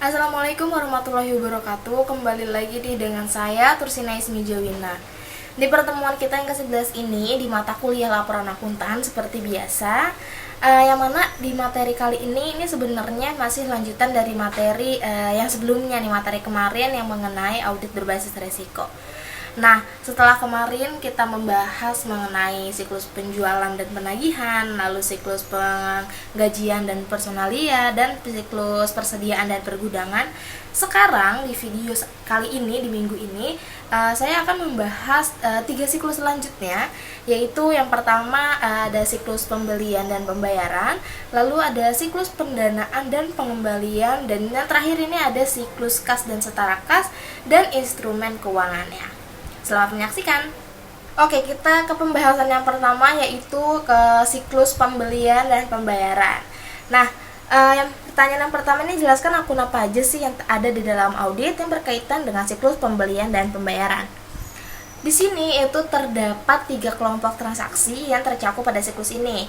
Assalamualaikum warahmatullahi wabarakatuh. Kembali lagi nih dengan saya Tursina Ismi Jawina. Di pertemuan kita yang ke-11 ini di mata kuliah laporan akuntan seperti biasa, yang mana di materi kali ini sebenarnya masih lanjutan dari materi yang sebelumnya nih, materi kemarin yang mengenai audit berbasis resiko. Nah, setelah kemarin kita membahas mengenai siklus penjualan dan penagihan, lalu siklus penggajian dan personalia, dan siklus persediaan dan pergudangan. Sekarang di video kali ini, di minggu ini, saya akan membahas 3 siklus selanjutnya, yaitu yang pertama ada siklus pembelian dan pembayaran, lalu ada siklus pendanaan dan pengembalian, dan yang terakhir ini ada siklus kas dan setara kas, dan instrumen keuangannya. Selamat menyaksikan. Oke, kita ke pembahasan yang pertama, yaitu ke siklus pembelian dan pembayaran. Nah, pertanyaan yang pertama ini, jelaskan akun apa aja sih yang ada di dalam audit yang berkaitan dengan siklus pembelian dan pembayaran. Di sini itu terdapat 3 kelompok transaksi yang tercakup pada siklus ini.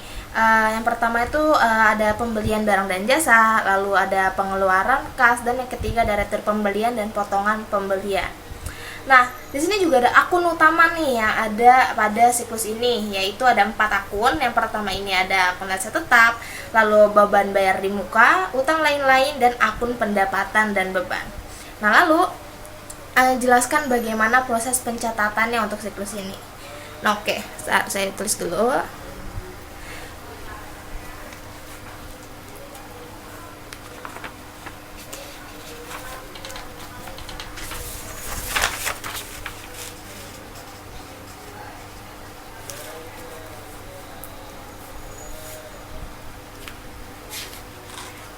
Yang pertama itu ada pembelian barang dan jasa, lalu ada pengeluaran kas, dan yang ketiga ada retur pembelian dan potongan pembelian. Nah, di sini juga ada akun utama nih yang ada pada siklus ini, yaitu ada 4 akun. Yang pertama ini ada akun aset tetap, lalu beban bayar di muka, utang lain-lain, dan akun pendapatan dan beban. Nah, lalu jelaskan bagaimana proses pencatatannya untuk siklus ini. Nah, oke, saya tulis dulu.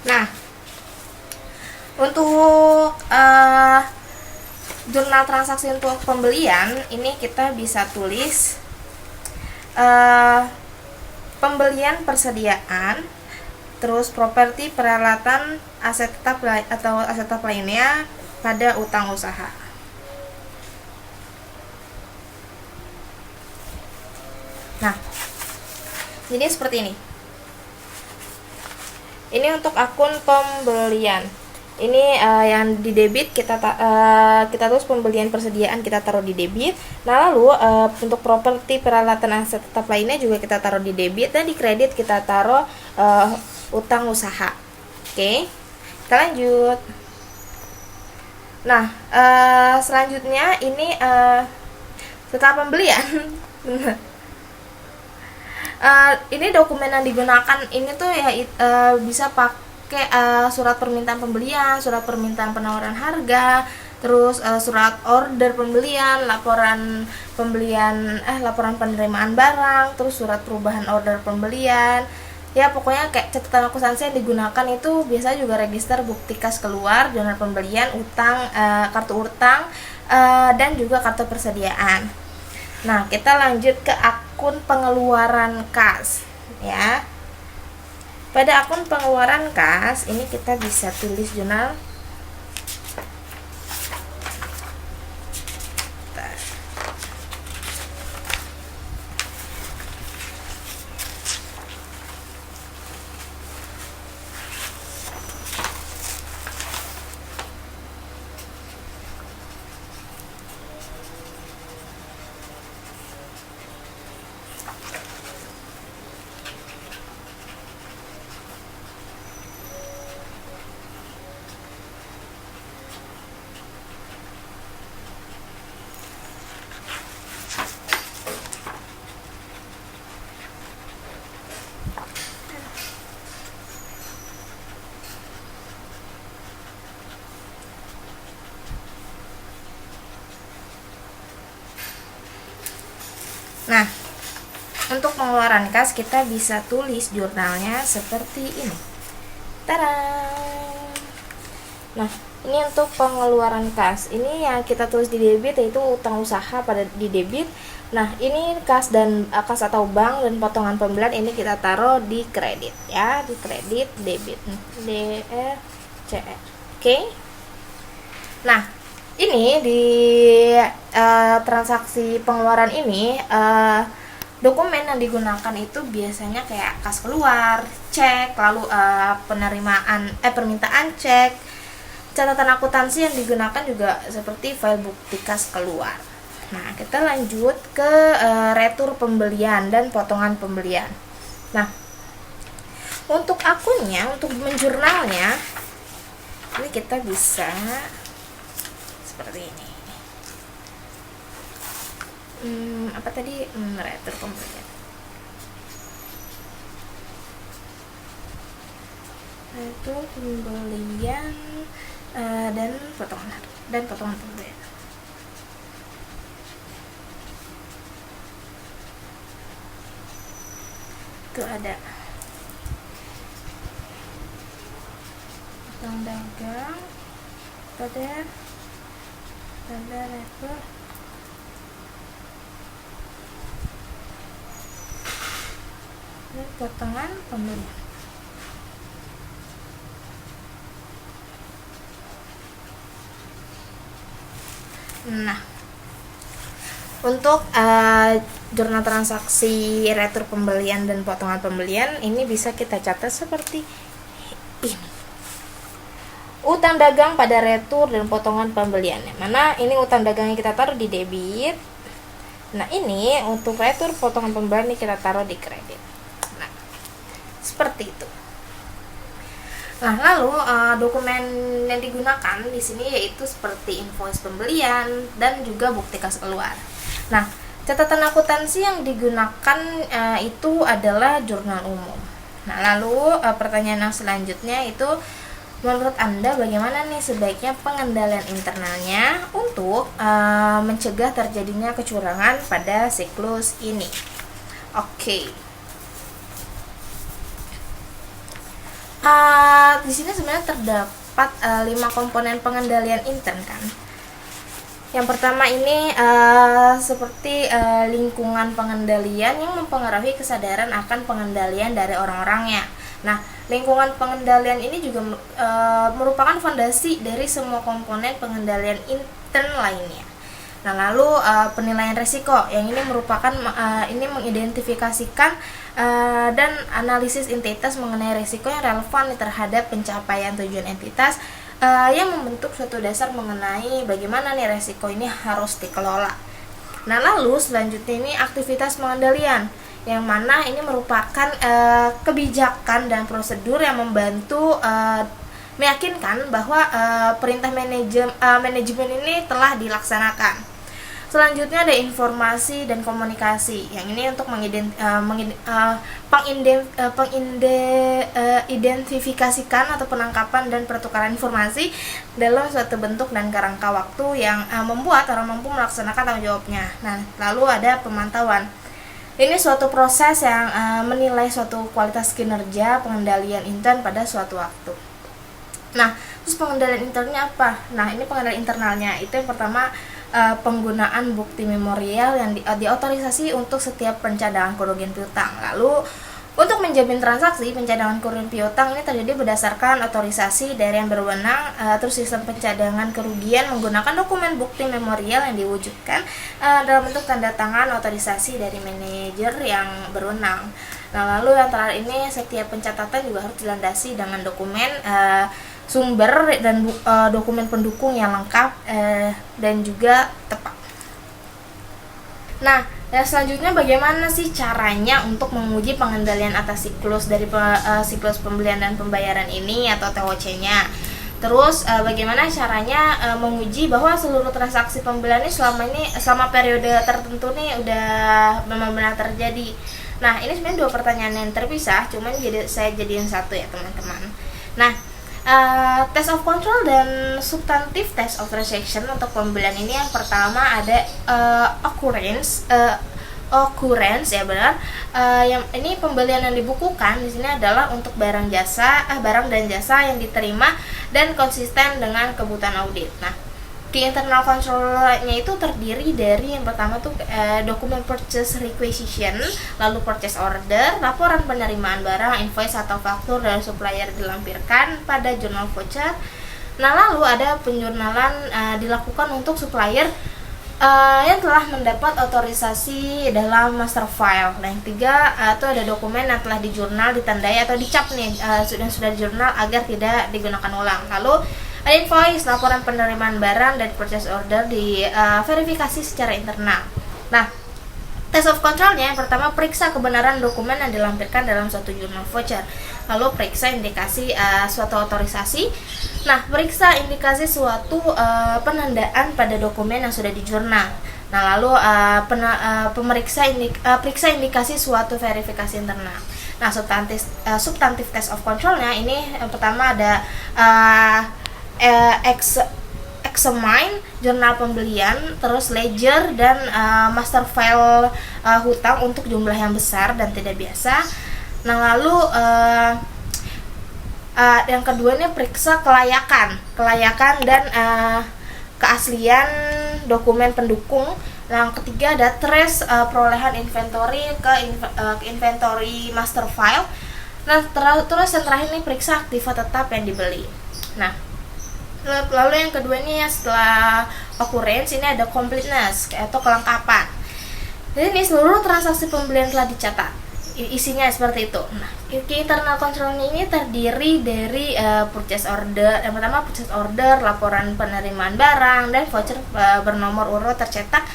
Nah, untuk jurnal transaksi untuk pembelian ini kita bisa tulis pembelian persediaan, terus properti, peralatan, aset tetap atau aset tetap lainnya pada utang usaha. Nah, jadi seperti ini. Ini untuk akun pembelian. Ini yang di debit kita tulis pembelian persediaan, kita taruh di debit. Nah, lalu untuk properti, peralatan, aset tetap lainnya juga kita taruh di debit, dan di kredit kita taruh utang usaha. Oke, kita lanjut. Nah, selanjutnya ini setelah pembelian ini dokumen yang digunakan ini tuh ya bisa pakai surat permintaan pembelian, surat permintaan penawaran harga, terus surat order pembelian, laporan pembelian, laporan penerimaan barang, terus surat perubahan order pembelian. Ya, pokoknya kayak catatan akuntansi yang digunakan itu biasa juga register bukti kas keluar, jurnal pembelian, utang, kartu utang, dan juga kartu persediaan. Nah, kita lanjut ke akun pengeluaran kas ya. Pada akun pengeluaran kas ini kita bisa tulis jurnal Nah, untuk pengeluaran kas kita bisa tulis jurnalnya seperti ini. Tada! Nah, ini untuk pengeluaran kas. Ini yang kita tulis di debit yaitu utang usaha pada di debit. Nah, ini kas dan kas atau bank dan potongan pembelian ini kita taruh di kredit ya, di kredit debit DRCR. Oke. Nah, ini di transaksi pengeluaran ini dokumen yang digunakan itu biasanya kayak kas keluar, cek, lalu permintaan cek, catatan akuntansi yang digunakan juga seperti file bukti kas keluar. Nah, kita lanjut ke retur pembelian dan potongan pembelian. Nah, untuk akunnya, untuk menjurnalnya, ini kita bisa seperti ini. Apa tadi? Retur pembelian. Retur pembelian dan potongan pembelian. Itu ada potong dagang, ada retur dan potongan pembelian. Nah, untuk jurnal transaksi retur pembelian dan potongan pembelian ini bisa kita catat seperti ini. Utang dagang pada retur dan potongan pembeliannya. Mana ini utang dagangnya kita taruh di debit. Nah, ini untuk retur potongan pembelian ini kita taruh di kredit. Nah, seperti itu. Nah, lalu dokumen yang digunakan di sini yaitu seperti invoice pembelian dan juga bukti kas keluar. Nah, catatan akuntansi yang digunakan itu adalah jurnal umum. Nah, lalu pertanyaan yang selanjutnya itu, menurut Anda bagaimana nih sebaiknya pengendalian internalnya untuk mencegah terjadinya kecurangan pada siklus ini? Oke. Di sini sebenarnya terdapat 5 komponen pengendalian intern kan. Yang pertama ini seperti lingkungan pengendalian yang mempengaruhi kesadaran akan pengendalian dari orang-orangnya. Nah, lingkungan pengendalian ini juga merupakan fondasi dari semua komponen pengendalian intern lainnya. Nah, lalu penilaian risiko yang ini merupakan ini mengidentifikasikan dan analisis entitas mengenai risiko yang relevan terhadap pencapaian tujuan entitas yang membentuk suatu dasar mengenai bagaimana nih risiko ini harus dikelola. Nah, lalu selanjutnya ini aktivitas pengendalian yang mana ini merupakan kebijakan dan prosedur yang membantu meyakinkan bahwa perintah manajemen ini telah dilaksanakan. Selanjutnya ada informasi dan komunikasi yang ini untuk mengidentifikasikan atau penangkapan dan pertukaran informasi dalam suatu bentuk dan kerangka waktu yang membuat orang mampu melaksanakan tanggung jawabnya. Nah, lalu ada pemantauan. Ini suatu proses yang menilai suatu kualitas kinerja pengendalian intern pada suatu waktu. Nah, terus pengendalian internnya apa? Nah, ini pengendalian internalnya itu yang pertama penggunaan bukti memorial yang diotorisasi untuk setiap pencadangan kerugian piutang. Lalu untuk menjamin transaksi pencadangan kerugian piutang ini terjadi berdasarkan otorisasi dari yang berwenang. Terus sistem pencadangan kerugian menggunakan dokumen bukti memorial yang diwujudkan dalam bentuk tanda tangan otorisasi dari manajer yang berwenang. Nah, lalu yang terakhir ini setiap pencatatan juga harus dilandasi dengan dokumen sumber dan dokumen pendukung yang lengkap dan juga tepat. Nah, selanjutnya bagaimana sih caranya untuk menguji pengendalian atas siklus dari siklus pembelian dan pembayaran ini atau TOC-nya? Terus bagaimana caranya menguji bahwa seluruh transaksi pembelian ini selama periode tertentu nih udah benar-benar terjadi. Nah, ini sebenarnya 2 pertanyaan yang terpisah, cuman saya jadiin satu ya teman-teman. Nah, test of control dan substantif test of rejection untuk pembelian ini yang pertama ada occurrence ya benar. Yang ini pembelian yang dibukukan di sini adalah untuk barang dan jasa yang diterima dan konsisten dengan kebutuhan audit. Nah, di internal control-nya itu terdiri dari yang pertama tuh dokumen purchase requisition, lalu purchase order, laporan penerimaan barang, invoice atau faktur dari supplier dilampirkan pada jurnal voucher. Nah, lalu ada penjurnalan dilakukan untuk supplier yang telah mendapat otorisasi dalam master file. Nah, yang 3 itu ada dokumen yang telah dijurnal, ditandai atau dicap nih sudah dijurnal agar tidak digunakan ulang. Lalu Ada invoice, laporan penerimaan barang dan purchase order di verifikasi secara internal. Nah, test of controlnya yang pertama, periksa kebenaran dokumen yang dilampirkan dalam suatu jurnal voucher. Lalu periksa indikasi suatu otorisasi. Nah, periksa indikasi suatu penandaan pada dokumen yang sudah di jurnal. Nah, lalu periksa indikasi suatu verifikasi internal. Nah, substantif test of controlnya ini yang pertama ada examine jurnal pembelian, terus ledger dan master file hutang untuk jumlah yang besar dan tidak biasa. Nah, lalu yang kedua ini periksa kelayakan dan keaslian dokumen pendukung. Yang ketiga ada trace perolehan inventory ke inventory master file. Nah, terus yang terakhir ini periksa aktiva tetap yang dibeli. Nah, lalu yang kedua ini setelah occurrence ini ada completeness atau kelengkapan. Jadi ini seluruh transaksi pembelian telah dicatat. Isinya seperti itu. Nah, key internal controlnya ini terdiri dari purchase order. Yang pertama purchase order, laporan penerimaan barang dan voucher bernomor urut tercetak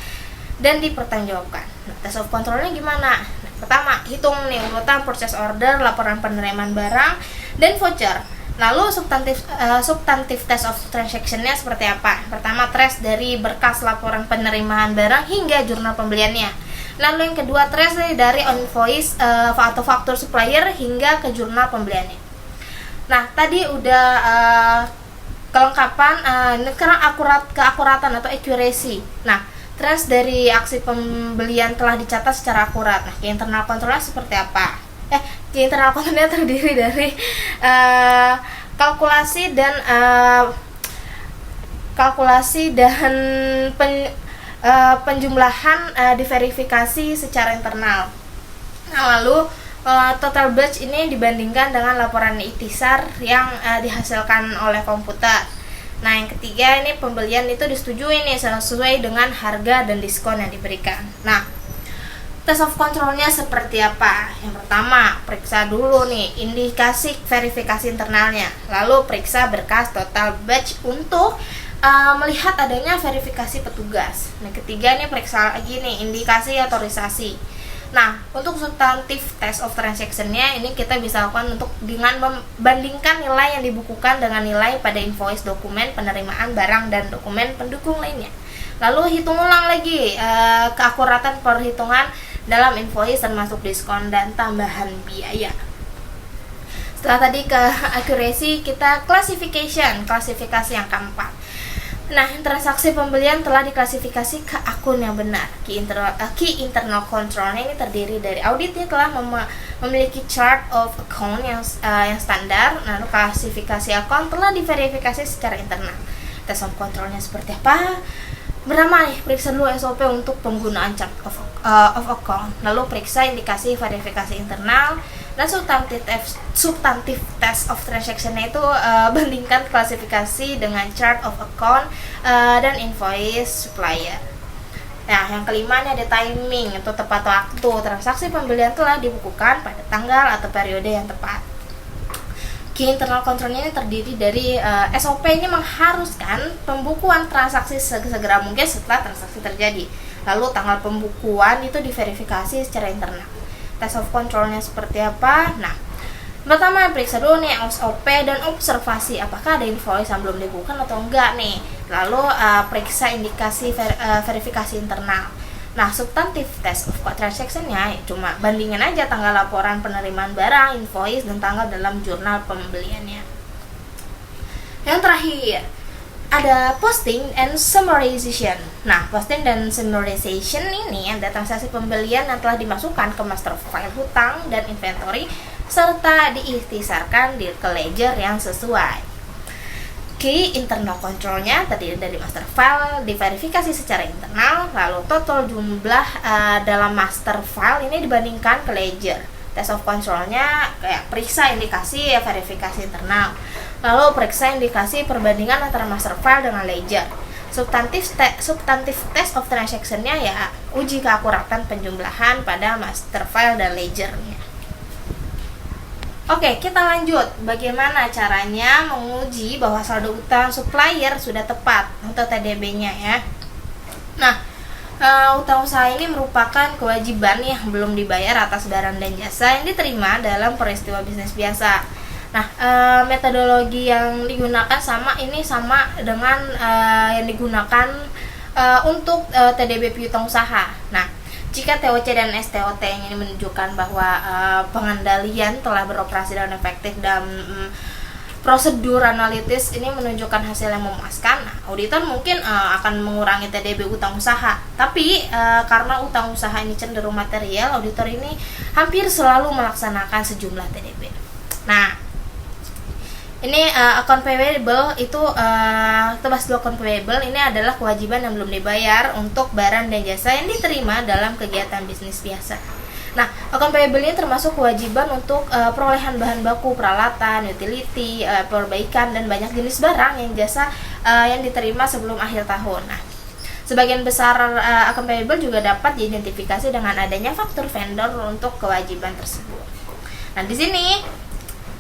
dan dipertanggungjawabkan. Nah, test of controlnya gimana? Nah, pertama, hitung nih urutan purchase order, laporan penerimaan barang dan voucher. Lalu substantif test of transactionnya seperti apa? Pertama, trace dari berkas laporan penerimaan barang hingga jurnal pembeliannya. Lalu yang kedua, trace dari invoice atau faktur supplier hingga ke jurnal pembeliannya. Nah, tadi udah kelengkapan, sekarang keakuratan atau accuracy. Nah, trace dari aksi pembelian telah dicatat secara akurat. Nah, internal controlnya seperti apa? Internal controlnya terdiri dari kalkulasi dan penjumlahan diverifikasi secara internal. Nah, lalu total batch ini dibandingkan dengan laporan ikhtisar yang dihasilkan oleh komputer. Nah, yang ketiga ini pembelian itu disetujui nih sesuai dengan harga dan diskon yang diberikan. Nah, test of controlnya seperti apa? Yang pertama, periksa dulu nih indikasi verifikasi internalnya. Lalu periksa berkas total batch untuk melihat adanya verifikasi petugas. Nah, ketiga nih periksa lagi nih indikasi otorisasi. Nah, untuk substantif test of transactionnya ini kita bisa lakukan dengan membandingkan nilai yang dibukukan dengan nilai pada invoice dokumen penerimaan barang dan dokumen pendukung lainnya. Lalu hitung ulang lagi keakuratan perhitungan dalam invoice termasuk diskon dan tambahan biaya. Setelah tadi ke accuracy, kita klasifikasi yang keempat. Nah, transaksi pembelian telah diklasifikasi ke akun yang benar. Key internal controlnya ini terdiri dari auditnya telah memiliki chart of account yang standar. Lalu klasifikasi akun telah diverifikasi secara internal. Test of controlnya seperti apa? Pertama nih, periksa dulu SOP untuk penggunaan chart of account. Lalu periksa indikasi verifikasi internal. Dan substantif test of transaction-nya itu bandingkan klasifikasi dengan chart of account dan invoice supplier. Nah, yang kelima ini ada timing atau tepat waktu. Transaksi pembelian telah dibukukan pada tanggal atau periode yang tepat. Key internal controlnya ini terdiri dari SOP ini mengharuskan pembukuan transaksi segera mungkin setelah transaksi terjadi. Lalu tanggal pembukuan itu diverifikasi secara internal. Test of controlnya seperti apa? Nah, pertama periksa dulu nih SOP dan observasi apakah ada invoice yang belum dibukukan atau enggak nih. Lalu periksa indikasi verifikasi internal. Nah, substantif test of transaction-nya cuma bandingin aja tanggal laporan penerimaan barang, invoice, dan tanggal dalam jurnal pembeliannya. Yang terakhir, ada posting and summarization. Nah, posting dan summarization ini ada transaksi pembelian yang telah dimasukkan ke master file hutang dan inventory serta diikhtisarkan ke ledger yang sesuai. Key internal controlnya terdiri dari master file, diverifikasi secara internal, lalu total jumlah dalam master file ini dibandingkan ke ledger. Test of controlnya kayak periksa indikasi verifikasi internal, lalu periksa indikasi perbandingan antara master file dengan ledger. Substantif test of transaction-nya ya uji keakuratan penjumlahan pada master file dan ledgernya. Oke, kita lanjut. Bagaimana caranya menguji bahwa saldo utang supplier sudah tepat untuk TDB-nya ya. Nah, utang usaha ini merupakan kewajiban yang belum dibayar atas barang dan jasa yang diterima dalam peristiwa bisnis biasa. Nah, metodologi yang digunakan sama dengan yang digunakan untuk TDB piutang usaha. Nah, jika TOC dan STOT ini menunjukkan bahwa pengendalian telah beroperasi dengan efektif dan prosedur analitis ini menunjukkan hasil yang memuaskan, nah, auditor mungkin akan mengurangi TDB utang usaha. Tapi karena utang usaha ini cenderung material, auditor ini hampir selalu melaksanakan sejumlah TDB. Nah, ini account payable itu kita bahas dulu. Account payable ini adalah kewajiban yang belum dibayar untuk barang dan jasa yang diterima dalam kegiatan bisnis biasa. Nah, account payable ini termasuk kewajiban untuk perolehan bahan baku, peralatan, utility, perbaikan dan banyak jenis barang yang jasa yang diterima sebelum akhir tahun. Nah, sebagian besar account payable juga dapat diidentifikasi dengan adanya faktur vendor untuk kewajiban tersebut. Nah, di sini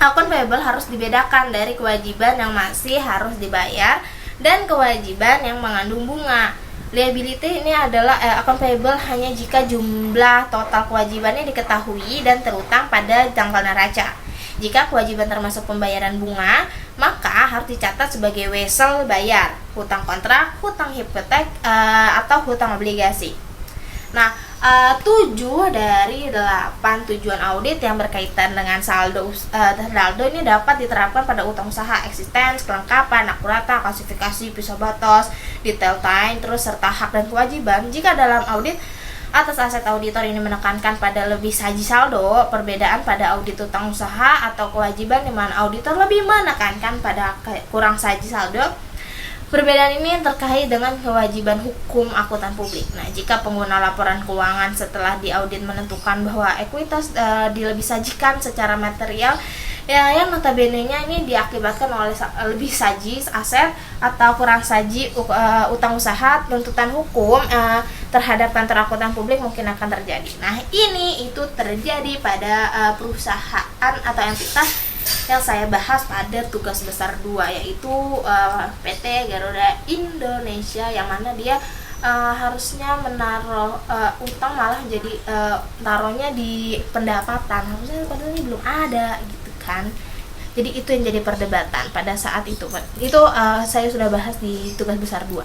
account payable harus dibedakan dari kewajiban yang masih harus dibayar dan kewajiban yang mengandung bunga. Liability ini adalah account payable hanya jika jumlah total kewajibannya diketahui dan terutang pada tanggal neraca. Jika kewajiban termasuk pembayaran bunga, maka harus dicatat sebagai wesel bayar, hutang kontrak, hutang hipotek, atau hutang obligasi. Nah, 7 dari 8 tujuan audit yang berkaitan dengan saldo ini dapat diterapkan pada utang usaha: eksistensi, kelengkapan, akurata, klasifikasi, pisau batas, detail time, terus serta hak dan kewajiban. Jika dalam audit atas aset, auditor ini menekankan pada lebih saji saldo, perbedaan pada audit utang usaha atau kewajiban di mana auditor lebih menekankan pada kurang saji saldo. Perbedaan ini terkait dengan kewajiban hukum akuntan publik. Nah, jika pengguna laporan keuangan setelah diaudit menentukan bahwa ekuitas dilebih sajikan secara material, ya, yang notabene-nya ini diakibatkan oleh lebih saji aset atau kurang saji utang usaha, tuntutan hukum terhadap kantor akuntan publik mungkin akan terjadi. Nah, itu terjadi pada perusahaan atau entitas yang saya bahas pada tugas besar 2, yaitu PT Garuda Indonesia, yang mana dia harusnya menaruh utang malah jadi taruhnya di pendapatan, harusnya padahal ini belum ada gitu kan. Jadi itu yang jadi perdebatan pada saat itu. Itu saya sudah bahas di tugas besar 2.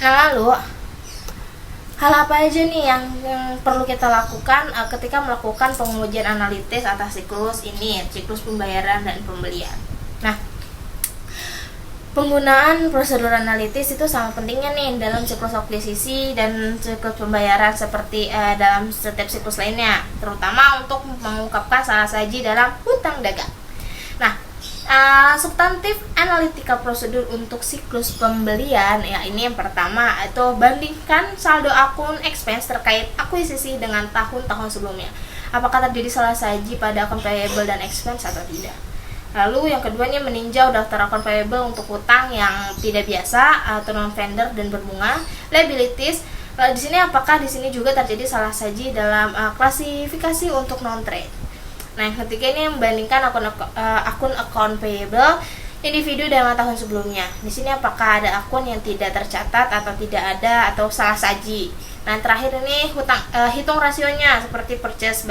Nah, lalu hal apa aja nih yang perlu kita lakukan ketika melakukan pengujian analitis atas siklus ini, siklus pembayaran dan pembelian. Nah, penggunaan prosedur analitis itu sangat pentingnya nih dalam siklus akuisisi dan siklus pembayaran seperti dalam setiap siklus lainnya, terutama untuk mengungkapkan salah saji dalam hutang dagang. Nah, substantif analytical prosedur untuk siklus pembelian, ya, ini yang pertama itu bandingkan saldo akun expense terkait akuisisi dengan tahun-tahun sebelumnya. Apakah terjadi salah saji pada akun payable dan expense atau tidak. Lalu yang kedua ini meninjau daftar akun payable untuk hutang yang tidak biasa atau non vendor dan berbunga, liabilities. Di sini apakah di sini juga terjadi salah saji dalam klasifikasi untuk non trade. Nah, yang ketiga ini membandingkan akun account payable individu dalam tahun sebelumnya. Di sini apakah ada akun yang tidak tercatat atau tidak ada atau salah saji. Nah, terakhir ini hitung rasionya seperti purchase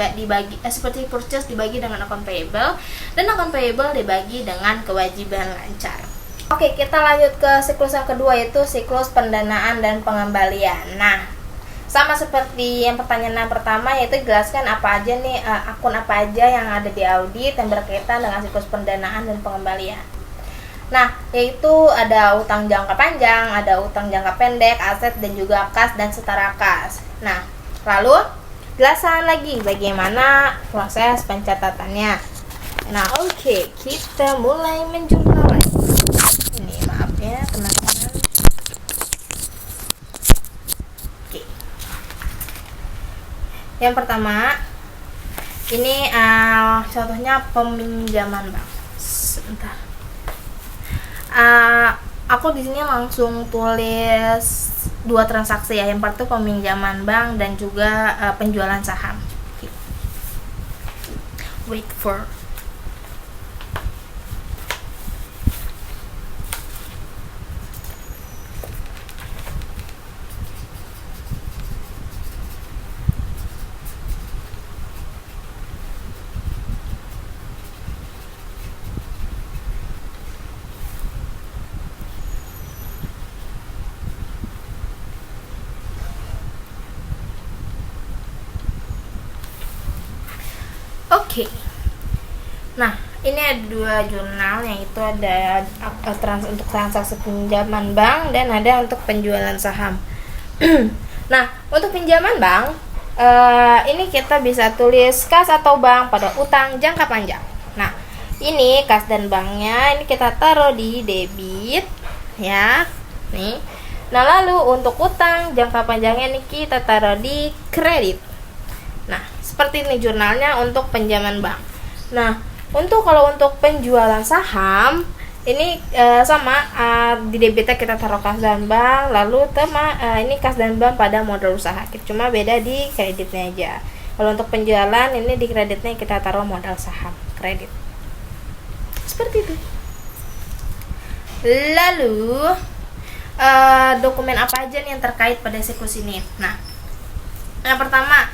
dibagi dengan account payable dan account payable dibagi dengan kewajiban lancar. Oke, kita lanjut ke siklus yang kedua, yaitu siklus pendanaan dan pengembalian. Nah, sama seperti yang pertanyaan pertama, yaitu jelaskan apa aja nih akun apa aja yang ada di audit yang berkaitan dengan siklus pendanaan dan pengembalian. Nah, yaitu ada utang jangka panjang, ada utang jangka pendek, aset dan juga kas dan setara kas. Nah, lalu jelasan lagi bagaimana proses pencatatannya. Nah, oke, kita mulai menjurnal lagi. Ini maaf ya teman-teman. Yang pertama, ini contohnya peminjaman bank. Sebentar. Aku di sini langsung tulis 2 transaksi ya. Yang pertama peminjaman bank dan juga penjualan saham. Wait for Oke. Nah, ini ada dua jurnal, yang itu ada untuk transaksi pinjaman bank dan ada untuk penjualan saham. Nah, untuk pinjaman bank, ini kita bisa tulis kas atau bank pada utang jangka panjang. Nah, ini kas dan banknya ini kita taruh di debit, ya. Nih. Nah, lalu untuk utang jangka panjangnya ini kita taruh di kredit. Nah, seperti ini jurnalnya untuk pinjaman bank. Nah, kalau untuk penjualan saham ini sama, di debitnya kita taruh kas dan bank, lalu ini kas dan bank pada modal usaha, cuma beda di kreditnya aja. Kalau untuk penjualan ini di kreditnya kita taruh modal saham kredit, seperti itu. Lalu dokumen apa aja nih yang terkait pada siklus ini? Nah, yang pertama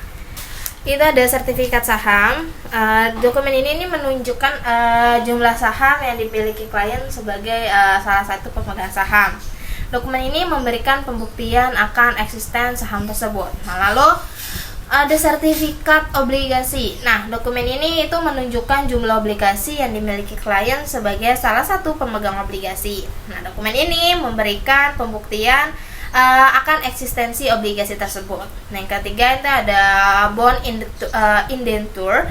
itu ada sertifikat saham. Dokumen ini menunjukkan jumlah saham yang dimiliki klien sebagai salah satu pemegang saham. Dokumen ini memberikan pembuktian akan eksisten saham tersebut. Nah, lalu ada sertifikat obligasi. Nah, dokumen ini itu menunjukkan jumlah obligasi yang dimiliki klien sebagai salah satu pemegang obligasi. Nah, dokumen ini memberikan pembuktian akan eksistensi obligasi tersebut. Nah, yang ketiga itu ada bond indenture,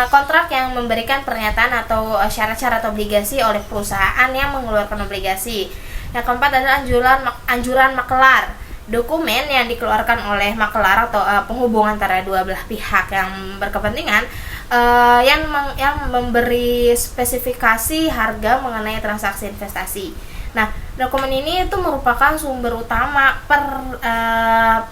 kontrak yang memberikan pernyataan atau syarat-syarat obligasi oleh perusahaan yang mengeluarkan obligasi. Yang keempat adalah anjuran makelar, dokumen yang dikeluarkan oleh makelar atau penghubung antara dua belah pihak yang berkepentingan, yang memberi spesifikasi harga mengenai transaksi investasi. Nah, dokumen ini itu merupakan sumber utama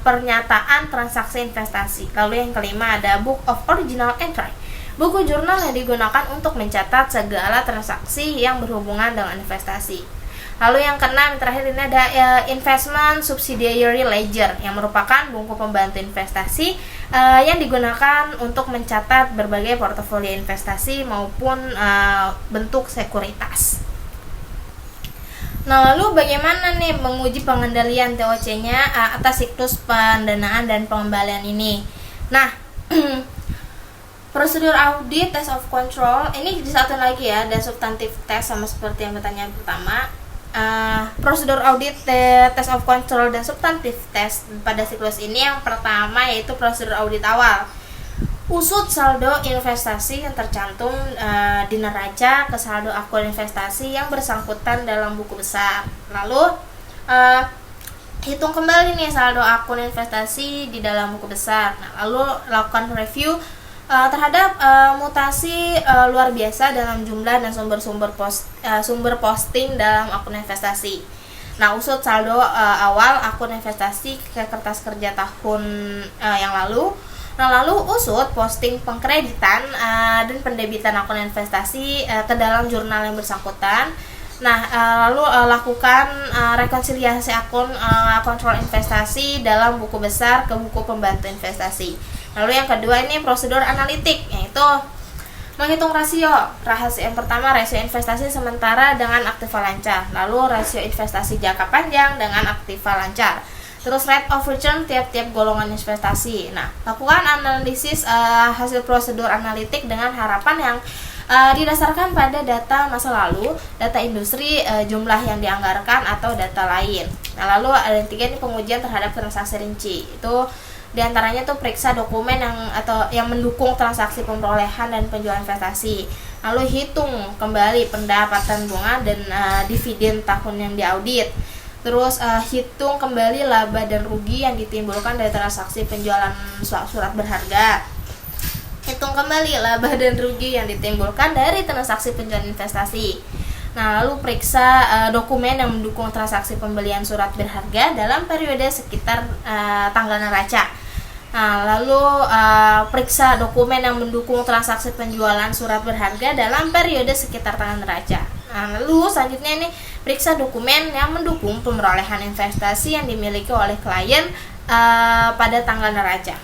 pernyataan transaksi investasi. Lalu yang kelima ada Book of Original Entry, buku jurnal yang digunakan untuk mencatat segala transaksi yang berhubungan dengan investasi. Lalu yang keenam, terakhir ini ada Investment Subsidiary Ledger, yang merupakan buku pembantu investasi yang digunakan untuk mencatat berbagai portofolio investasi maupun bentuk sekuritas. Nah, lalu bagaimana nih menguji pengendalian TOC-nya atas siklus pendanaan dan pengembalian ini? Nah, prosedur audit, test of control, ini disatuin lagi ya, dan substantive test sama seperti yang pertanyaan pertama. Prosedur audit, test of control, dan substantive test pada siklus ini, yang pertama yaitu prosedur audit awal. Usut saldo investasi yang tercantum di neraca ke saldo akun investasi yang bersangkutan dalam buku besar. Lalu hitung kembali nih saldo akun investasi di dalam buku besar. Nah, lalu lakukan review terhadap mutasi luar biasa dalam jumlah dan sumber posting dalam akun investasi. Nah, usut saldo awal akun investasi ke kertas kerja tahun yang lalu. Nah, lalu usut posting pengkreditan dan pendebitan akun investasi ke dalam jurnal yang bersangkutan. Nah, lalu lakukan rekonsiliasi akun kontrol investasi dalam buku besar ke buku pembantu investasi. Lalu yang kedua ini prosedur analitik, yaitu menghitung rasio. Yang pertama rasio investasi sementara dengan aktiva lancar, lalu rasio investasi jangka panjang dengan aktiva lancar. Terus rate of return tiap-tiap golongan investasi. Nah, lakukan analisis hasil prosedur analitik dengan harapan yang didasarkan pada data masa lalu, data industri, jumlah yang dianggarkan atau data lain. Nah, lalu ada yang tiga ini pengujian terhadap transaksi rinci. Itu diantaranya tuh periksa dokumen yang mendukung transaksi pemrolehan dan penjualan investasi. Lalu hitung kembali pendapatan bunga dan dividen tahun yang diaudit. Terus hitung kembali laba dan rugi yang ditimbulkan dari transaksi penjualan surat berharga. Hitung kembali laba dan rugi yang ditimbulkan dari transaksi penjualan investasi. Nah, lalu periksa dokumen yang mendukung transaksi pembelian surat berharga dalam periode sekitar tanggal neraca. Nah, lalu periksa dokumen yang mendukung transaksi penjualan surat berharga dalam periode sekitar tanggal neraca. Nah, lalu selanjutnya ini periksa dokumen yang mendukung pemerolehan investasi yang dimiliki oleh klien pada tanggal neraca.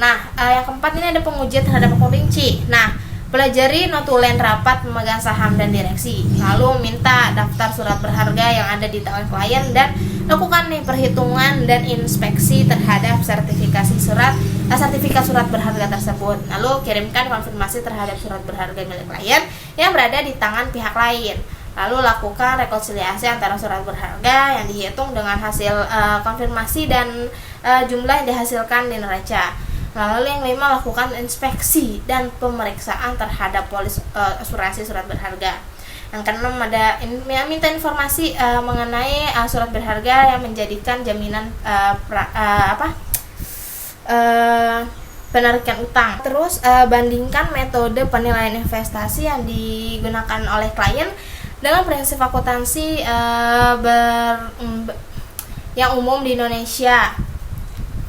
Nah, yang keempat ini ada pengujian terhadap akun rinci. Nah, Pelajari notulen rapat pemegang saham dan direksi. Lalu minta daftar surat berharga yang ada di tangan klien dan lakukan nih perhitungan dan inspeksi terhadap sertifikat surat berharga tersebut. Lalu kirimkan konfirmasi terhadap surat berharga milik klien yang berada di tangan pihak lain. Lalu lakukan rekonsiliasi antara surat berharga yang dihitung dengan hasil konfirmasi dan jumlah yang dihasilkan di neraca. Lalu yang kelima, lakukan inspeksi dan pemeriksaan terhadap polis asuransi surat berharga. Yang keenam ada minta informasi mengenai surat berharga yang menjadikan jaminan penarikan utang. Terus bandingkan metode penilaian investasi yang digunakan oleh klien dalam prinsip akuntansi yang umum di Indonesia.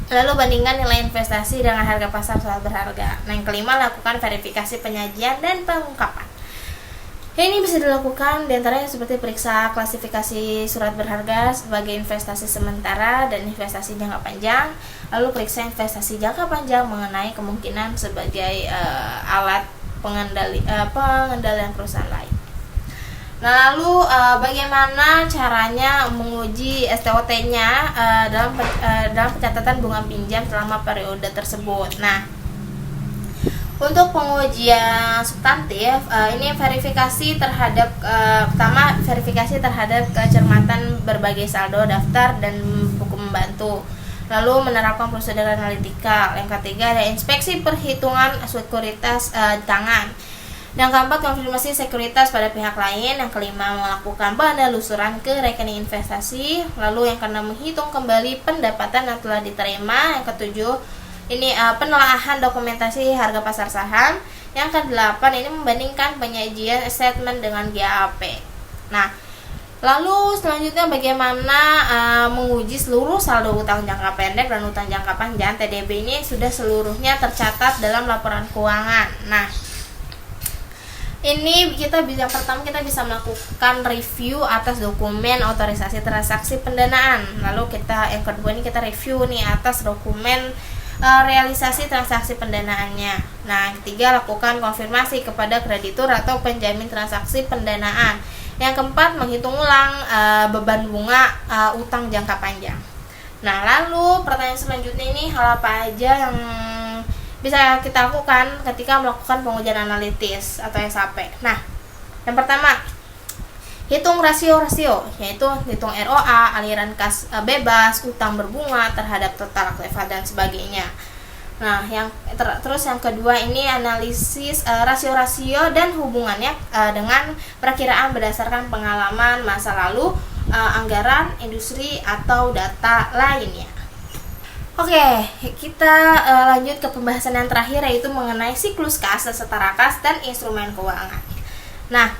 Lalu bandingkan nilai investasi dengan harga pasar surat berharga. Nah, yang kelima, lakukan verifikasi penyajian dan pengungkapan. Ini bisa dilakukan diantaranya seperti periksa klasifikasi surat berharga sebagai investasi sementara dan investasi jangka panjang. Lalu periksa investasi jangka panjang mengenai kemungkinan sebagai alat pengendalian perusahaan lain. Nah, lalu bagaimana caranya menguji STOT-nya dalam pencatatan bunga pinjam selama periode tersebut. Nah, untuk pengujian substantif, ini verifikasi terhadap pertama verifikasi terhadap kecermatan berbagai saldo, daftar, dan buku membantu. Lalu menerapkan prosedur analitikal. Yang ketiga ada inspeksi perhitungan sekuritas tangan. Yang keempat, konfirmasi sekuritas pada pihak lain. Yang kelima, melakukan penelusuran ke rekening investasi. Lalu yang keenam, menghitung kembali pendapatan yang telah diterima. Yang ketujuh, ini penelaahan dokumentasi harga pasar saham. Yang kedelapan, ini membandingkan penyajian statement dengan GAAP. Nah, lalu selanjutnya bagaimana menguji seluruh saldo utang jangka pendek dan utang jangka panjang TDB ini sudah seluruhnya tercatat dalam laporan keuangan. Nah, ini yang pertama kita bisa melakukan review atas dokumen otorisasi transaksi pendanaan. Lalu yang kedua ini kita review nih atas dokumen realisasi transaksi pendanaannya. Nah, yang ketiga, lakukan konfirmasi kepada kreditur atau penjamin transaksi pendanaan. Yang keempat, menghitung ulang beban bunga utang jangka panjang. Nah, lalu pertanyaan selanjutnya ini, hal apa aja yang bisa kita lakukan ketika melakukan pengujian analitis atau SAP. Nah, yang pertama, hitung rasio-rasio, yaitu hitung ROA, aliran kas bebas, utang berbunga terhadap total aktiva dan sebagainya. Nah, terus yang kedua ini analisis rasio-rasio dan hubungannya dengan perakiraan berdasarkan pengalaman masa lalu, anggaran, industri atau data lainnya. Oke, kita lanjut ke pembahasan yang terakhir, yaitu mengenai siklus kas, setara kas, dan instrumen keuangan. Nah,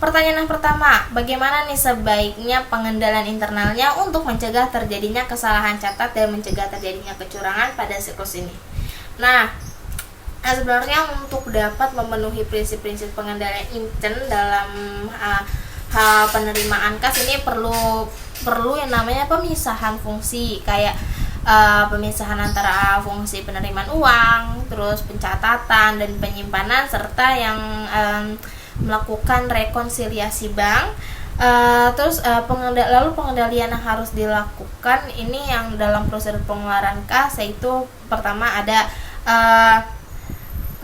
pertanyaan yang pertama, bagaimana nih sebaiknya pengendalian internalnya untuk mencegah terjadinya kesalahan catat dan mencegah terjadinya kecurangan pada siklus ini? Nah, sebenarnya untuk dapat memenuhi prinsip-prinsip pengendalian intern dalam hal penerimaan kas ini perlu yang namanya pemisahan fungsi, kayak pemisahan antara fungsi penerimaan uang, terus pencatatan dan penyimpanan, serta yang melakukan rekonsiliasi bank. Lalu pengendalian yang harus dilakukan ini yang dalam prosedur pengeluaran kas, yaitu pertama ada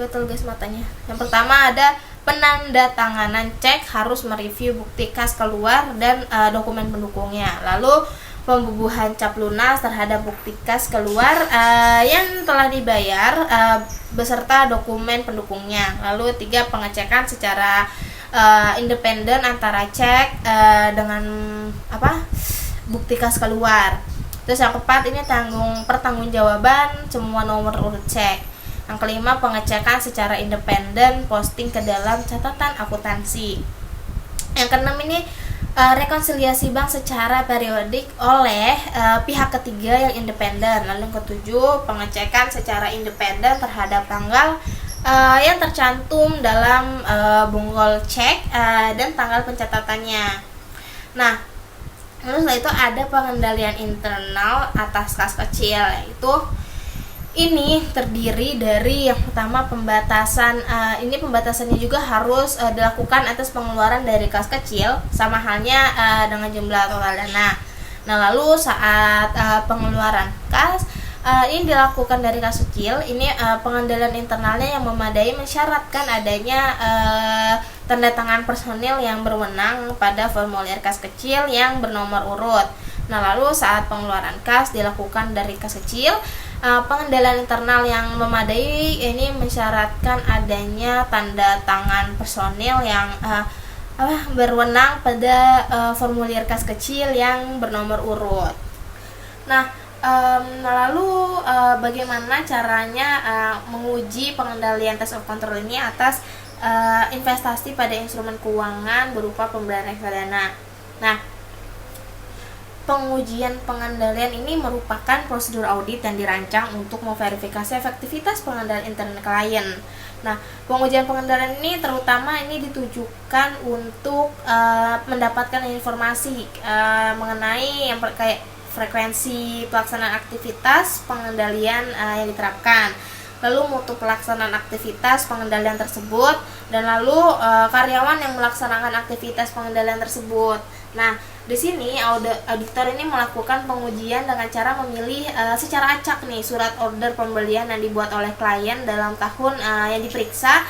Yang pertama ada penandatanganan cek, harus mereview bukti kas keluar dan dokumen pendukungnya. Lalu pembubuhan cap lunas terhadap bukti kas keluar yang telah dibayar beserta dokumen pendukungnya. Lalu 3, pengecekan secara independen antara cek dengan bukti kas keluar. Terus yang keempat ini pertanggungjawaban semua nomor urut cek. Yang kelima, pengecekan secara independen posting ke dalam catatan akuntansi. Yang keenam ini rekonsiliasi bank secara periodik oleh pihak ketiga yang independen. Lalu yang ketujuh, pengecekan secara independen terhadap tanggal yang tercantum dalam bonggol cek dan tanggal pencatatannya. Nah, lalu setelah itu ada pengendalian internal atas kas kecil, yaitu ini terdiri dari yang pertama pembatasan, ini pembatasannya juga harus dilakukan atas pengeluaran dari kas kecil sama halnya dengan jumlah total dana. Nah, lalu saat pengeluaran kas ini dilakukan dari kas kecil, ini pengendalian internalnya yang memadai mensyaratkan adanya tanda tangan personil yang berwenang pada formulir kas kecil yang bernomor urut. Nah, lalu saat pengeluaran kas dilakukan dari kas kecil, pengendalian internal yang memadai ini mensyaratkan adanya tanda tangan personil yang berwenang pada formulir kas kecil yang bernomor urut. Nah, lalu bagaimana caranya menguji pengendalian test of control ini atas investasi pada instrumen keuangan berupa pembelian reksadana. Nah, pengujian pengendalian ini merupakan prosedur audit yang dirancang untuk memverifikasi efektivitas pengendalian internal klien. Nah, pengujian pengendalian ini terutama ini ditujukan untuk mendapatkan informasi mengenai yang kayak frekuensi pelaksanaan aktivitas pengendalian yang diterapkan, lalu mutu pelaksanaan aktivitas pengendalian tersebut, dan lalu karyawan yang melaksanakan aktivitas pengendalian tersebut. Nah, di sini auditor ini melakukan pengujian dengan cara memilih secara acak nih surat order pembelian yang dibuat oleh klien dalam tahun yang diperiksa,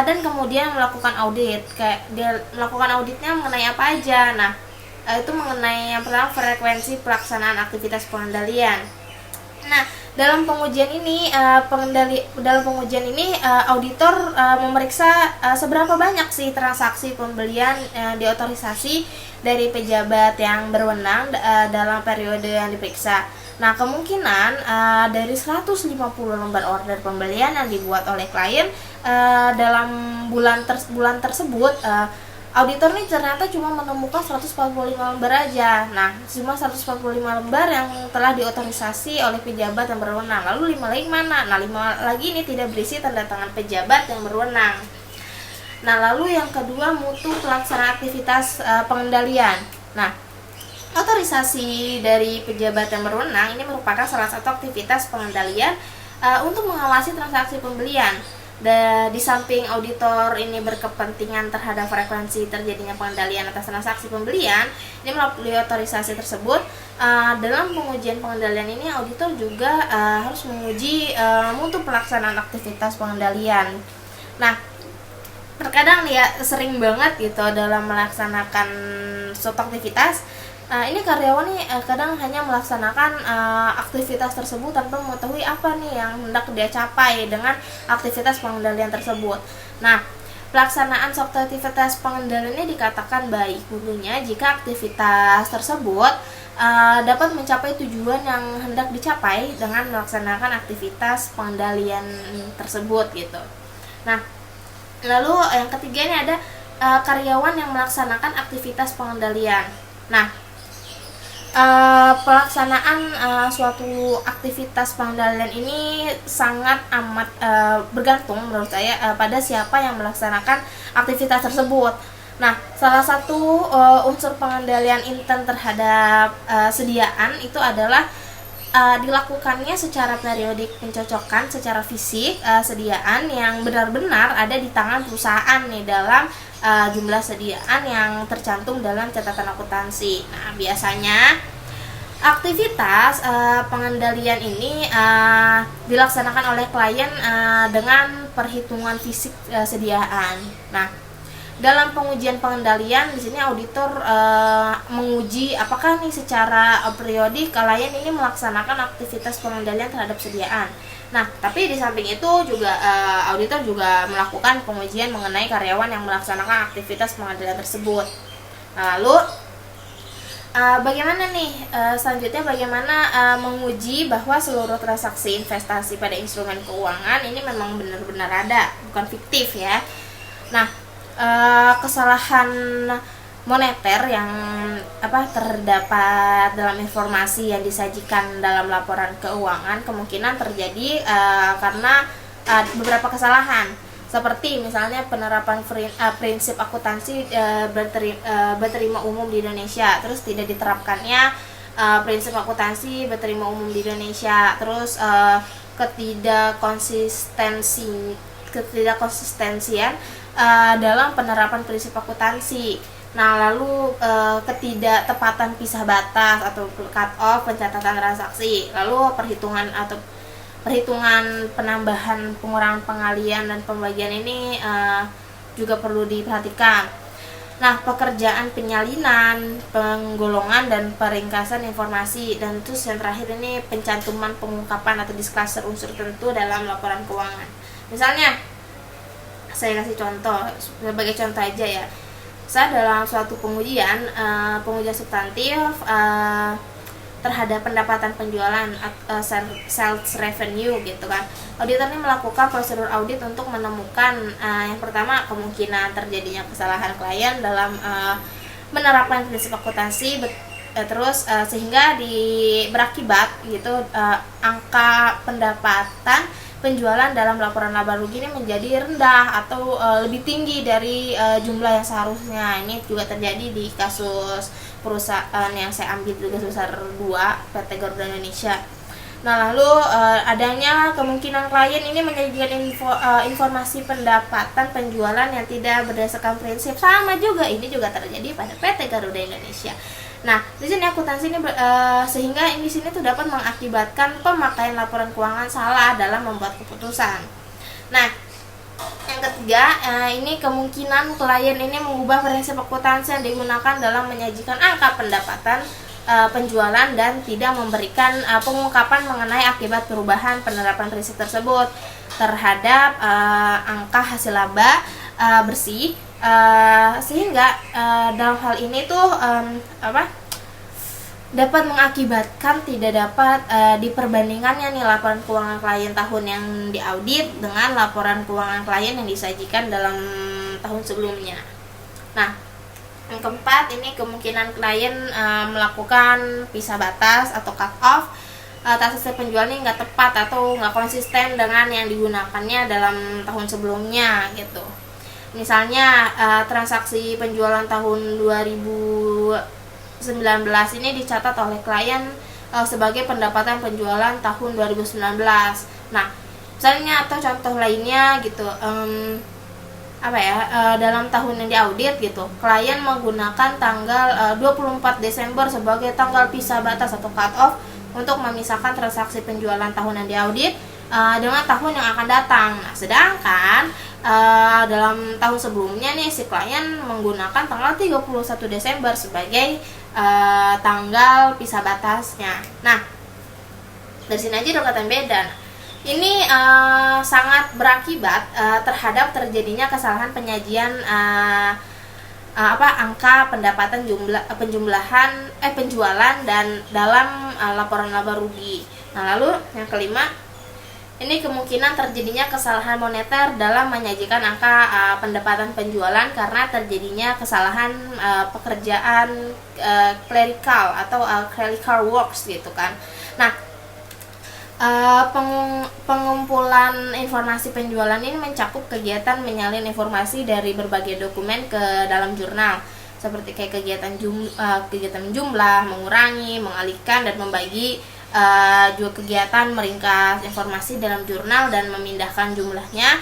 dan kemudian melakukan audit. Kayak dia melakukan auditnya mengenai apa aja. Nah, itu mengenai yang pertama frekuensi pelaksanaan aktivitas pengendalian. Nah, dalam pengujian ini auditor memeriksa seberapa banyak sih transaksi pembelian diotorisasi dari pejabat yang berwenang dalam periode yang diperiksa. Nah, kemungkinan dari 150 lembar order pembelian yang dibuat oleh klien dalam bulan tersebut, auditor ini ternyata cuma menemukan 145 lembar aja. Nah, cuma 145 lembar yang telah diotorisasi oleh pejabat yang berwenang. Lalu 5 lagi mana? Nah, 5 lagi ini tidak berisi tanda tangan pejabat yang berwenang. Nah, lalu yang kedua, mutu pelaksanaan aktivitas pengendalian. Nah, otorisasi dari pejabat yang berwenang ini merupakan salah satu aktivitas pengendalian untuk mengawasi transaksi pembelian. Di samping auditor ini berkepentingan terhadap frekuensi terjadinya pengendalian atas transaksi pembelian, ini melalui otorisasi tersebut, dalam pengujian pengendalian ini auditor juga harus menguji mutu pelaksanaan aktivitas pengendalian. Nah, terkadang ya sering banget gitu dalam melaksanakan suatu aktivitas, ini karyawan nih kadang hanya melaksanakan aktivitas tersebut tanpa mengetahui apa nih yang hendak dia capai dengan aktivitas pengendalian tersebut. Nah, pelaksanaan suatu aktivitas pengendalian ini dikatakan baik dulunya jika aktivitas tersebut dapat mencapai tujuan yang hendak dicapai dengan melaksanakan aktivitas pengendalian tersebut gitu. Nah, lalu yang ketiga ini ada karyawan yang melaksanakan aktivitas pengendalian. Nah, pelaksanaan suatu aktivitas pengendalian ini sangat amat bergantung menurut saya pada siapa yang melaksanakan aktivitas tersebut. Nah, salah satu unsur pengendalian intern terhadap sediaan itu adalah dilakukannya secara periodik pencocokan secara fisik sediaan yang benar-benar ada di tangan perusahaan nih dalam jumlah sediaan yang tercantum dalam catatan akuntansi. Nah, biasanya aktivitas pengendalian ini dilaksanakan oleh klien dengan perhitungan fisik sediaan. Nah, dalam pengujian pengendalian di sini auditor menguji apakah nih secara periodik klien ini melaksanakan aktivitas pengendalian terhadap sediaan. Nah, tapi di samping itu juga auditor juga melakukan pengujian mengenai karyawan yang melaksanakan aktivitas pengendalian tersebut. Nah, lalu bagaimana nih selanjutnya bagaimana menguji bahwa seluruh transaksi investasi pada instrumen keuangan ini memang benar-benar ada, bukan fiktif ya. Nah, kesalahan moneter yang terdapat dalam informasi yang disajikan dalam laporan keuangan kemungkinan terjadi karena beberapa kesalahan, seperti misalnya penerapan prinsip akuntansi berterima umum di Indonesia, terus tidak diterapkannya prinsip akuntansi berterima umum di Indonesia, terus ketidakkonsistensian dalam penerapan prinsip akuntansi. Nah, lalu ketidaktepatan pisah batas atau cut off pencatatan transaksi, lalu perhitungan penambahan, pengurangan pengalian dan pembagian ini juga perlu diperhatikan. Nah, pekerjaan penyalinan, penggolongan dan peringkasan informasi, dan terus yang terakhir ini pencantuman pengungkapan atau disclosure unsur tertentu dalam laporan keuangan. Misalnya, saya kasih contoh sebagai contoh aja ya. Saya dalam suatu pengujian substantif terhadap pendapatan penjualan sales revenue gitu kan. Auditor ini melakukan prosedur audit untuk menemukan yang pertama kemungkinan terjadinya kesalahan klien dalam menerapkan prinsip akuntansi terus sehingga berakibat gitu angka pendapatan penjualan dalam laporan laba rugi ini menjadi rendah atau lebih tinggi dari jumlah yang seharusnya. Ini juga terjadi di kasus perusahaan yang saya ambil juga sebesar 2 PT Garuda Indonesia. Nah, lalu adanya kemungkinan klien ini menyajikan informasi pendapatan penjualan yang tidak berdasarkan prinsip. Sama juga, ini juga terjadi pada PT Garuda Indonesia. Nah, di sini akuntansi ini sehingga di sini tuh dapat mengakibatkan pemakaian laporan keuangan salah dalam membuat keputusan. Nah, yang ketiga, ini kemungkinan klien ini mengubah prinsip akuntansi yang digunakan dalam menyajikan angka pendapatan penjualan dan tidak memberikan pengungkapan mengenai akibat perubahan penerapan prinsip tersebut terhadap angka hasil laba bersih, sehingga dalam hal ini tuh dapat mengakibatkan tidak dapat diperbandingannya nih laporan keuangan klien tahun yang diaudit dengan laporan keuangan klien yang disajikan dalam tahun sebelumnya. Nah, yang keempat, ini kemungkinan klien melakukan pisah batas atau cut off transaksi penjualan ini nggak tepat atau nggak konsisten dengan yang digunakannya dalam tahun sebelumnya gitu. Misalnya transaksi penjualan tahun 2019 ini dicatat oleh klien sebagai pendapatan penjualan tahun 2019. Nah, misalnya atau contoh lainnya gitu, dalam tahun yang diaudit gitu, klien menggunakan tanggal 24 Desember sebagai tanggal pisah batas atau cut off untuk memisahkan transaksi penjualan tahun yang diaudit dengan tahun yang akan datang. Nah, sedangkan dalam tahun sebelumnya nih si klien menggunakan tanggal 31 Desember sebagai tanggal pisah batasnya. Nah, dari sini aja udah kelihatan beda. Ini sangat berakibat terhadap terjadinya kesalahan penyajian angka pendapatan penjualan dan dalam laporan laba rugi. Nah, lalu yang kelima, ini kemungkinan terjadinya kesalahan moneter dalam menyajikan angka pendapatan penjualan karena terjadinya kesalahan pekerjaan clerical atau clerical works gitu kan. Nah, pengumpulan informasi penjualan ini mencakup kegiatan menyalin informasi dari berbagai dokumen ke dalam jurnal, seperti kayak kegiatan jumlah, mengurangi, mengalihkan dan membagi, juga kegiatan meringkas informasi dalam jurnal dan memindahkan jumlahnya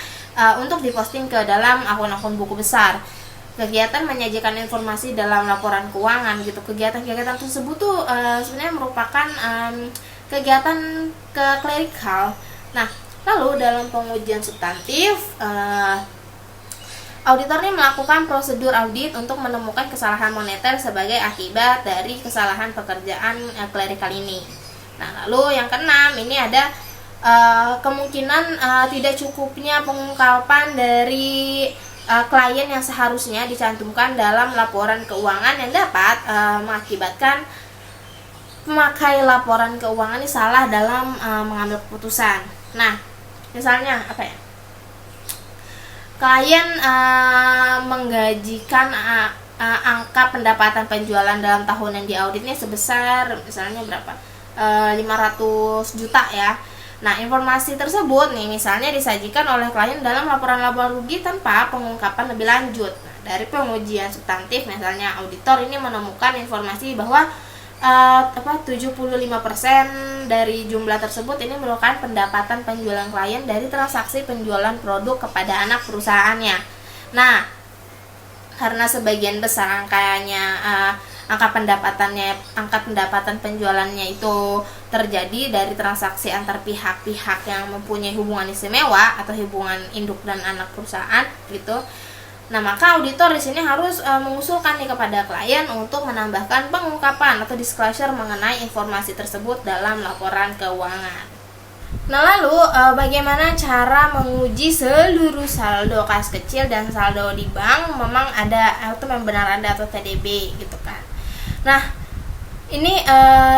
untuk diposting ke dalam akun-akun buku besar. Kegiatan menyajikan informasi dalam laporan keuangan gitu. Kegiatan-kegiatan tersebut tuh sebenarnya merupakan kegiatan clerical. Nah, lalu dalam pengujian substantif, auditor ini melakukan prosedur audit untuk menemukan kesalahan moneter sebagai akibat dari kesalahan pekerjaan clerical ini. Nah, lalu yang keenam, ini ada kemungkinan tidak cukupnya pengungkapan dari klien yang seharusnya dicantumkan dalam laporan keuangan yang dapat mengakibatkan pemakai laporan keuangan ini salah dalam mengambil keputusan. Nah, misalnya klien menggajikan angka pendapatan penjualan dalam tahun yang diauditnya sebesar misalnya berapa? 500 juta ya. Nah, informasi tersebut nih misalnya disajikan oleh klien dalam laporan laba rugi tanpa pengungkapan lebih lanjut. Nah, dari pengujian substantif misalnya auditor ini menemukan informasi bahwa 75% dari jumlah tersebut ini merupakan pendapatan penjualan klien dari transaksi penjualan produk kepada anak perusahaannya. Nah, karena sebagian besar angka pendapatan penjualannya itu terjadi dari transaksi antar pihak-pihak yang mempunyai hubungan istimewa atau hubungan induk dan anak perusahaan gitu. Nah, maka auditor di sini harus mengusulkan nih kepada klien untuk menambahkan pengungkapan atau disclosure mengenai informasi tersebut dalam laporan keuangan. Nah, lalu bagaimana cara menguji seluruh saldo kas kecil dan saldo di bank memang ada atau benar ada atau TDB gitu kan. Nah, ini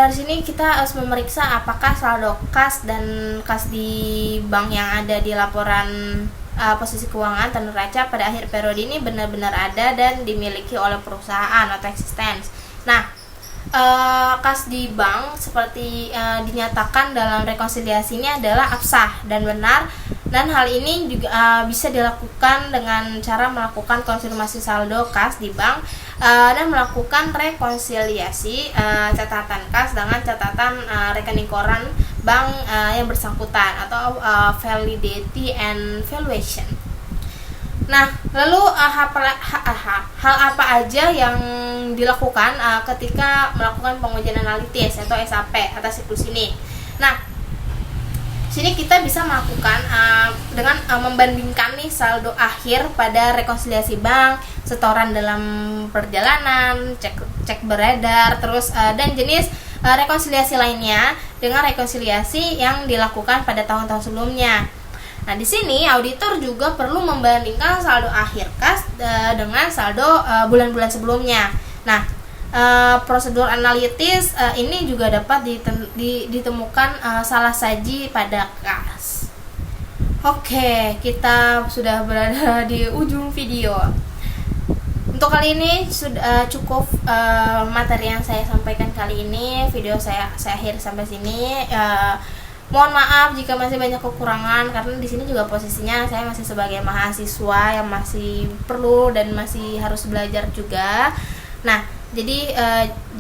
di sini kita harus memeriksa apakah saldo kas dan kas di bank yang ada di laporan posisi keuangan atau neraca pada akhir periode ini benar-benar ada dan dimiliki oleh perusahaan atau eksistens. Nah, kas di bank seperti dinyatakan dalam rekonsiliasinya adalah absah dan benar, dan hal ini juga bisa dilakukan dengan cara melakukan konfirmasi saldo kas di bank dan melakukan rekonsiliasi catatan kas dengan catatan rekening koran bank yang bersangkutan atau validity and valuation. Nah, lalu hal apa aja yang dilakukan ketika melakukan pengujian analitis atau SAP atas siklus ini? Nah, sini kita bisa melakukan dengan membandingkan nih saldo akhir pada rekonsiliasi bank, setoran dalam perjalanan, cek beredar, terus dan jenis rekonsiliasi lainnya dengan rekonsiliasi yang dilakukan pada tahun-tahun sebelumnya. Nah, di sini auditor juga perlu membandingkan saldo akhir kas dengan saldo bulan-bulan sebelumnya. Nah, prosedur analitis ini juga dapat ditemukan salah saji pada kas. Oke, kita sudah berada di ujung video. Untuk kali ini sudah cukup materi yang saya sampaikan kali ini. Video saya akhiri sampai sini. Mohon maaf jika masih banyak kekurangan karena di sini juga posisinya saya masih sebagai mahasiswa yang masih perlu dan masih harus belajar juga. Nah, jadi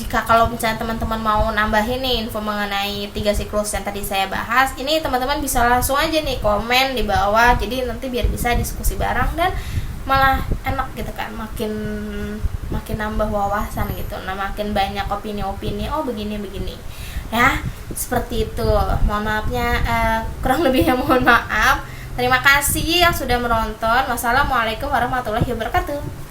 jika kalau misalnya teman-teman mau nambahin nih info mengenai 3 siklus yang tadi saya bahas, ini teman-teman bisa langsung aja nih komen di bawah. Jadi nanti biar bisa diskusi bareng dan malah enak gitu kan, makin nambah wawasan gitu. Nah, makin banyak opini-opini, oh begini ya, seperti itu. Mohon maafnya, kurang lebihnya mohon maaf. Terima kasih yang sudah menonton. Wassalamualaikum warahmatullahi wabarakatuh.